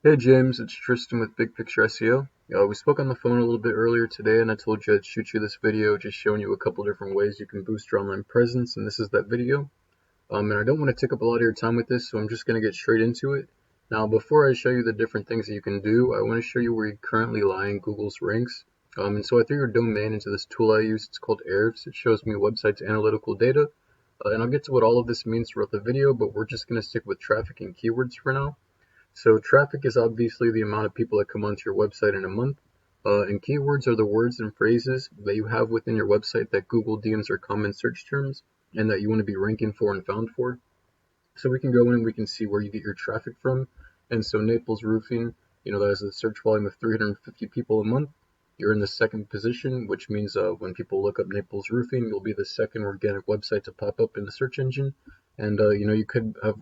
Hey James, it's Tristan with Big Picture SEO. We spoke on the phone a little bit earlier today, and I told you I'd shoot you this video just showing you a couple different ways you can boost your online presence, and this is that video. And I don't want to take up a lot of your time with this, so I'm just going to get straight into it. Now, before I show you the different things that you can do, I want to show you where you currently lie in Google's ranks. And so I threw your domain into this tool I use. It's called Ahrefs. It shows me websites' analytical data. And I'll get to what all of this means throughout the video, but we're just going to stick with traffic and keywords for now. So traffic is obviously the amount of people that come onto your website in a month, and keywords are the words and phrases that you have within your website that Google deems are common search terms and that you want to be ranking for and found for. So we can go in and we can see where you get your traffic from. And so Naples Roofing, that has a search volume of 350 people a month. You're in the second position, which means when people look up Naples Roofing, you'll be the second organic website to pop up in the search engine. And you could have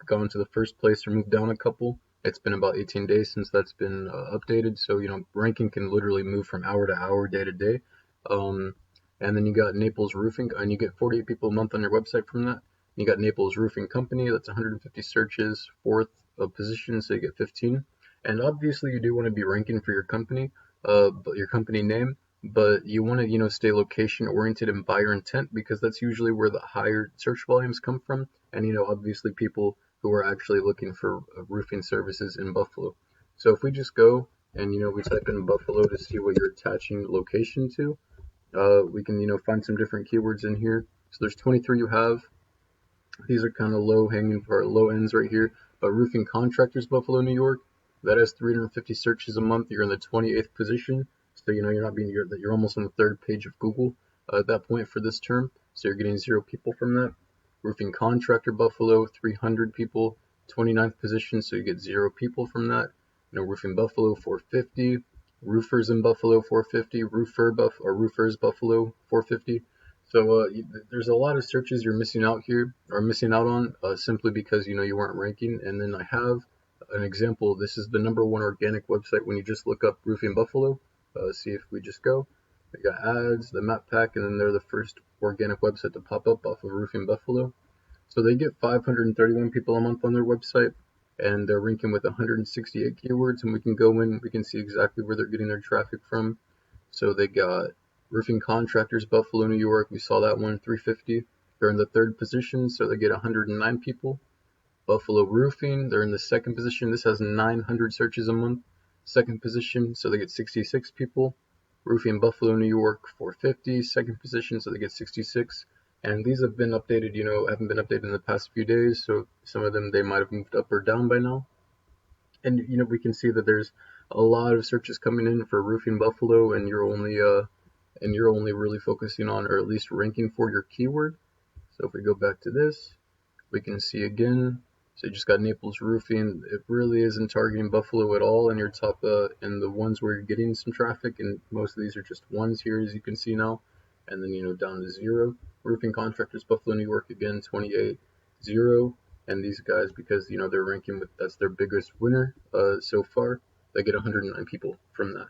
gone to the first place or moved down a couple. It's been about 18 days since that's been updated, so ranking can literally move from hour to hour, day to day. And then you got Naples Roofing, and you get 48 people a month on your website from that. You got Naples Roofing Company, that's 150 searches, fourth position, so you get 15. And obviously you do want to be ranking for your company, but your company name, but you want to stay location oriented and buyer intent, because that's usually where the higher search volumes come from, and obviously people who are actually looking for roofing services in Buffalo. So if we just go and we type in Buffalo to see what you're attaching location to, we can find some different keywords in here. So there's 23 you have. These are kind of low hanging for low ends right here, but roofing contractors Buffalo, New York, that has 350 searches a month. You're in the 28th position, so you're almost on the third page of Google at that point for this term. So you're getting 0 people from that. Roofing contractor Buffalo, 300 people, 29th position, so you get 0 people from that. Roofing Buffalo, 450. Roofers in Buffalo, 450. Roofers Buffalo, 450. So there's a lot of searches you're missing out on simply because you weren't ranking. And then I have an example. This is the #1 organic website when you just look up Roofing Buffalo. See if we just go. We got ads, the map pack, and then they're the first organic website to pop up off of Roofing Buffalo. So they get 531 people a month on their website, and they're ranking with 168 keywords. And we can go in, we can see exactly where they're getting their traffic from. So they got roofing contractors, Buffalo, New York. We saw that one, 350. They're in the third position, so they get 109 people. Buffalo Roofing, they're in the second position. This has 900 searches a month. Second position, so they get 66 people. Roofing Buffalo, New York, 450. Second position, so they get 66. And these have been updated, haven't been updated in the past few days, so some of them, they might have moved up or down by now. And, we can see that there's a lot of searches coming in for Roofing Buffalo, and you're only really focusing on, or at least ranking for, your keyword. So if we go back to this, we can see again, so you just got Naples Roofing. It really isn't targeting Buffalo at all in your top, in the ones where you're getting some traffic, and most of these are just ones here, as you can see now. And then, down to 0. Roofing contractors, Buffalo, New York, again, 28, 0. And these guys, because, they're ranking with, that's their biggest winner so far, they get 109 people from that.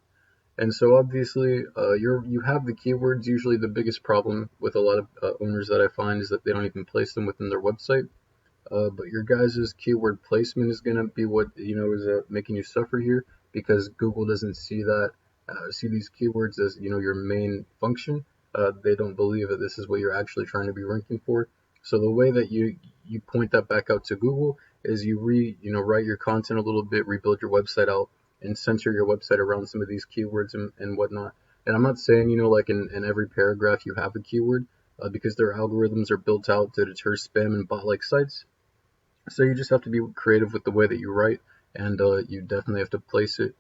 And so obviously, you have the keywords. Usually the biggest problem with a lot of owners that I find is that they don't even place them within their website. But your guys' keyword placement is going to be what, is making you suffer here, because Google doesn't see these keywords as, your main function. They don't believe that this is what you're actually trying to be ranking for. So the way that you point that back out to Google is you write your content a little bit, rebuild your website out, and center your website around some of these keywords and whatnot. And I'm not saying, like in every paragraph you have a keyword, because their algorithms are built out to deter spam and bot-like sites. So you just have to be creative with the way that you write, and you definitely have to place it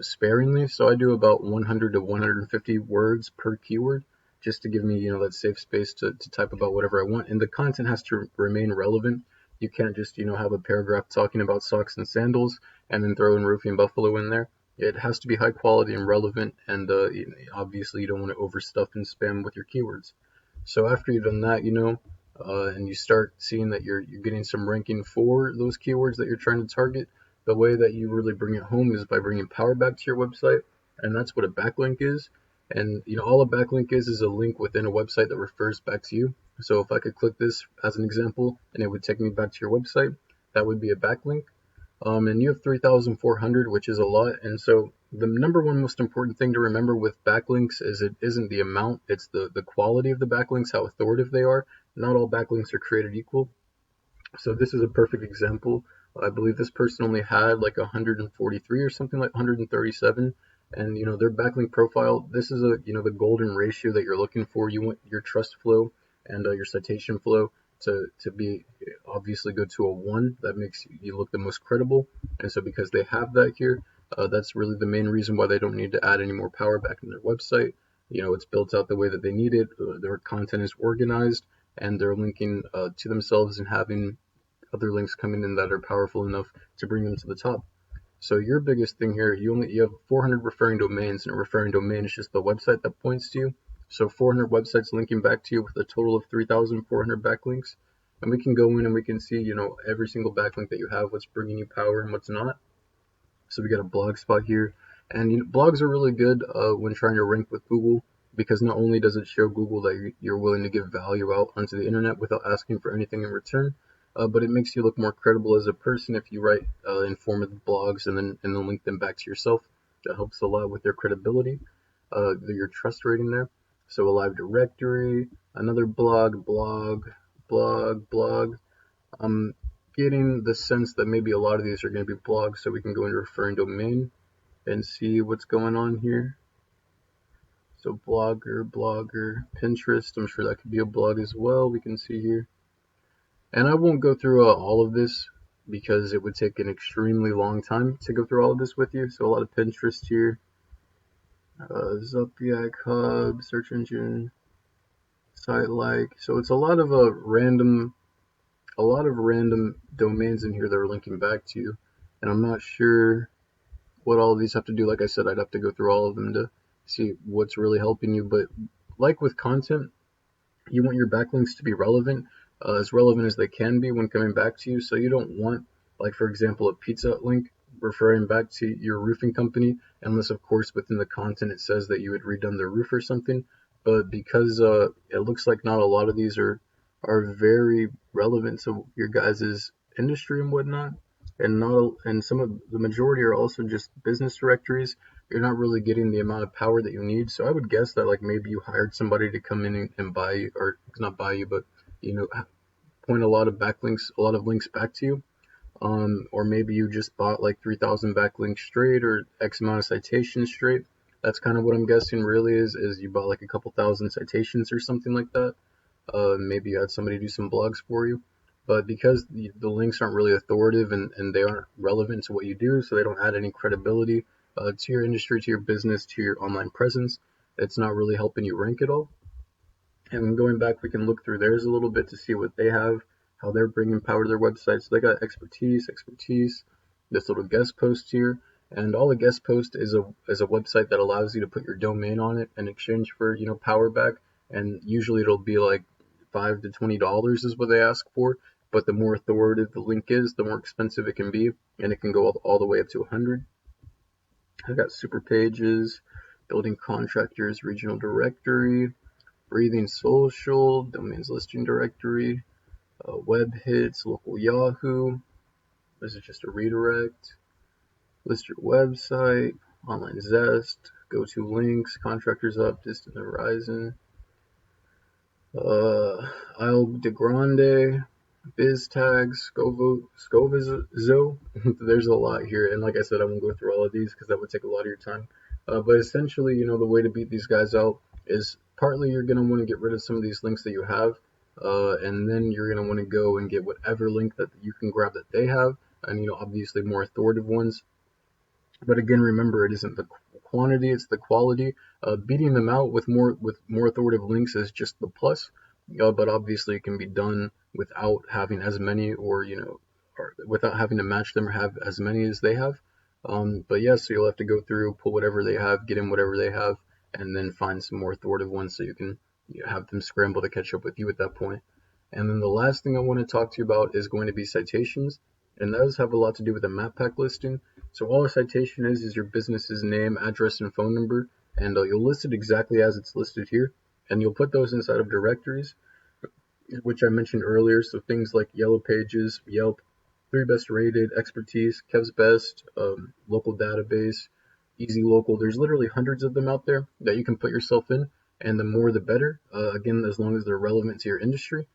sparingly. So I do about 100 to 150 words per keyword, just to give me that safe space to type about whatever I want. And the content has to remain relevant. You can't just have a paragraph talking about socks and sandals and then throw in Roofing Buffalo in there. It has to be high quality and relevant, and obviously you don't want to overstuff and spam with your keywords. So after you've done that, and you start seeing that you're getting some ranking for those keywords that you're trying to target, the way that you really bring it home is by bringing power back to your website, and that's what a backlink is. And all a backlink is a link within a website that refers back to you. So if I could click this as an example and it would take me back to your website, that would be a backlink. And you have 3,400, which is a lot. And so the number one most important thing to remember with backlinks is it isn't the amount, it's the quality of the backlinks, how authoritative they are. Not all backlinks are created equal. So this is a perfect example. I believe this person only had like 143 or something, like 137. And their backlink profile, this is the golden ratio that you're looking for. You want your trust flow and your citation flow to be obviously go to a 1. That makes you look the most credible. And so because they have that here, that's really the main reason why they don't need to add any more power back in their website. It's built out the way that they need it. Their content is organized, and they're linking to themselves and having other links coming in that are powerful enough to bring them to the top. So your biggest thing here, you have 400 referring domains, and a referring domain is just the website that points to you. So 400 websites linking back to you with a total of 3,400 backlinks. And we can go in and we can see, every single backlink that you have, what's bringing you power and what's not. So we got a blog spot here, and blogs are really good when trying to rank with Google, because not only does it show Google that you're willing to give value out onto the internet without asking for anything in return, but it makes you look more credible as a person if you write informative blogs and then link them back to yourself. That helps a lot with their credibility, your trust rating there. So a live directory, another blog. I'm getting the sense that maybe a lot of these are going to be blogs, so we can go into referring domain and see what's going on here. So blogger, Pinterest, I'm sure that could be a blog as well, we can see here. And I won't go through all of this because it would take an extremely long time to go through all of this with you. So a lot of Pinterest here, Zodiac Hub, search engine, site like. So it's a lot of random domains in here that are linking back to you, and I'm not sure what all of these have to do. Like I said, I'd have to go through all of them to see what's really helping you. But like with content, you want your backlinks to be relevant as they can be when coming back to you. So you don't want, like, for example, a pizza link referring back to your roofing company, unless of course within the content it says that you had redone their roof or something. But because it looks like not a lot of these are very relevant to your guys' industry and whatnot, and some of the majority are also just business directories, you're not really getting the amount of power that you need. So I would guess that like maybe you hired somebody to come in and buy you, or not buy you, but point a lot of backlinks, a lot of links back to you. Or maybe you just bought like 3,000 backlinks straight or X amount of citations straight. That's kind of what I'm guessing really is you bought like a couple thousand citations or something like that. Maybe you had somebody do some blogs for you. But because the links aren't really authoritative and they aren't relevant to what you do, so they don't add any credibility to your industry, to your business, to your online presence, it's not really helping you rank at all. And going back, we can look through theirs a little bit to see what they have, how they're bringing power to their website. So they got expertise, this little guest post here. And all a guest post is a website that allows you to put your domain on it in exchange for, power back. And usually it'll be like $5 to $20 is what they ask for. But the more authoritative the link is, the more expensive it can be. And it can go all the way up to 100. I've got super pages, building contractors, regional directory, breathing social, domains listing directory, web hits, local Yahoo. This is just a redirect. List your website, online Zest, go to links, contractors up, distant horizon, Isle de Grande, biz tags, Scovizo. There's a lot here, and like I said, I won't go through all of these because that would take a lot of your time. But essentially, the way to beat these guys out is partly you're going to want to get rid of some of these links that you have, and then you're going to want to go and get whatever link that you can grab that they have, and obviously more authoritative ones. But again, remember, it isn't the quantity, it's the quality. Beating them out with more authoritative links is just the plus. But obviously it can be done without having as many, or without having to match them or have as many as they have. But yeah, so you'll have to go through, pull whatever they have, get in whatever they have, and then find some more authoritative ones so you can have them scramble to catch up with you at that point. And then the last thing I want to talk to you about is going to be citations. And those have a lot to do with a map pack listing. So all a citation is your business's name, address, and phone number, and you'll list it exactly as it's listed here, and you'll put those inside of directories, which I mentioned earlier. So things like Yellow Pages, Yelp, three best rated, expertise, Kev's best, local database, easy local. There's literally hundreds of them out there that you can put yourself in, and the more the better. Again, as long as they're relevant to your industry,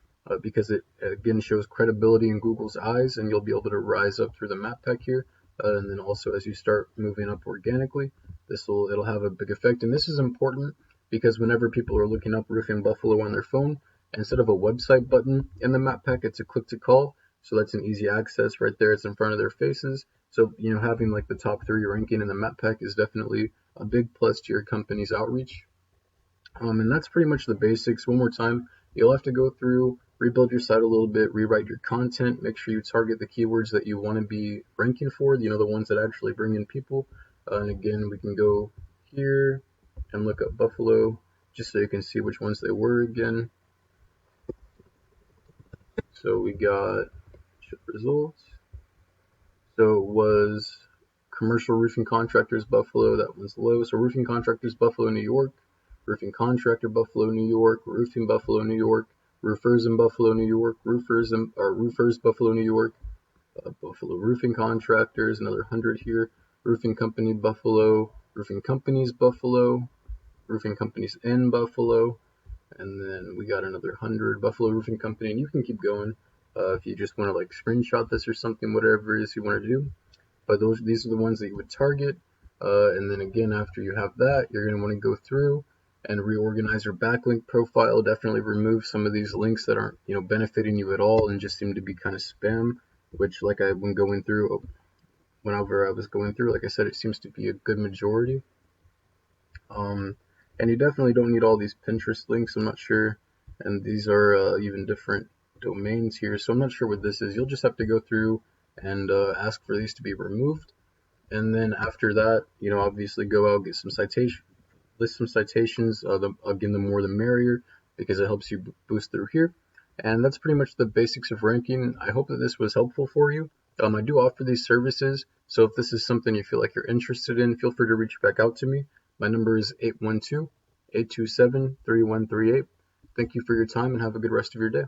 because it again shows credibility in Google's eyes, and you'll be able to rise up through the map pack here. And then also as you start moving up organically, it'll have a big effect. And this is important because whenever people are looking up Roofing Buffalo on their phone, instead of a website button in the map pack, it's a click to call. So that's an easy access right there. It's in front of their faces. So, having like the top 3 ranking in the map pack is definitely a big plus to your company's outreach. And that's pretty much the basics. One more time, you'll have to go through, rebuild your site a little bit, rewrite your content, make sure you target the keywords that you want to be ranking for, the ones that actually bring in people. And again, we can go here and look up Buffalo just so you can see which ones they were again. So we got results. So it was commercial roofing contractors Buffalo, that one's low. So roofing contractors Buffalo, New York, roofing contractor Buffalo, New York, roofing Buffalo, New York, roofers in Buffalo, New York, roofers Buffalo, New York, Buffalo roofing contractors, another 100 here, roofing company Buffalo, roofing companies Buffalo, roofing companies in Buffalo, and then we got another 100 Buffalo Roofing Company, and you can keep going if you just want to like screenshot this or something, whatever it is you want to do. But these are the ones that you would target, and then again, after you have that, you're going to want to go through and reorganize your backlink profile. Definitely remove some of these links that aren't benefiting you at all and just seem to be kind of spam, which like whenever I was going through, like I said, it seems to be a good majority. And you definitely don't need all these Pinterest links. I'm not sure, and these are even different domains here, so I'm not sure what this is. You'll just have to go through and ask for these to be removed, and then after that, obviously go out, get some citation, list some citations. Again, the more the merrier, because it helps you boost through here. And that's pretty much the basics of ranking. I hope that this was helpful for you. I do offer these services, so if this is something you feel like you're interested in, feel free to reach back out to me. My number is 812-827-3138. Thank you for your time and have a good rest of your day.